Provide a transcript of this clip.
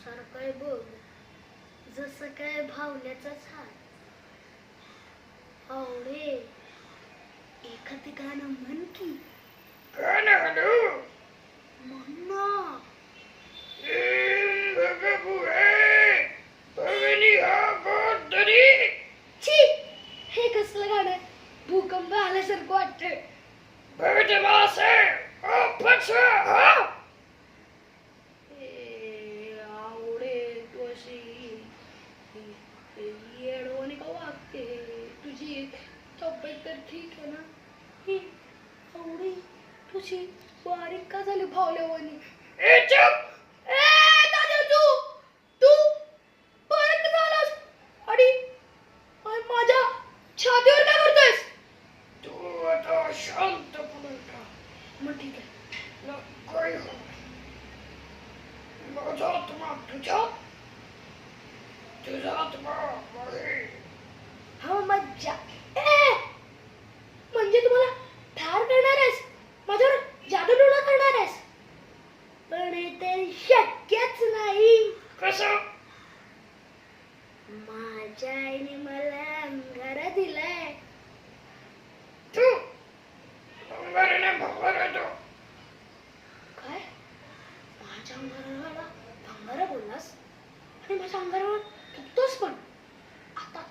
सारखं आहे बघ, जसं काय भावल्याचाच हात. आवडे एखादी गाणं म्हण की. गाणं म्हणू? म्हण ना. छी, हे कसलं गाणं आहे? भूकंप आल्यासारखं वाटतंय. आवडे तू अशी येडवानी का वागते? तुझी तब्येत तर ठीक आहे ना? ही आवडी तुझी बारीक का झाली भावल्यावानी? ए दादा, तू बारीक का झालास? आणि माझ्या छातीवर काय करतोयस? तू आता शांतपणे का? मग ठीक आहे. काय हो? माझा आत्मा तुझा, तुझा आत्मा माझे. हा मज्जा. म्हणजे तुम्हाला ठार करणार आहेस, माझ्यावर जादूटोणा करणार आहेस? पण हे तर शक्यच नाही. कसं? माझ्या आईने मला अंगारा दिलाय. तू अंगाराने भंगार येतो. काय? माझ्या अंगाराला भंगारा बोललास आणि माझ्या अंगारावर थुकतोस पण? आता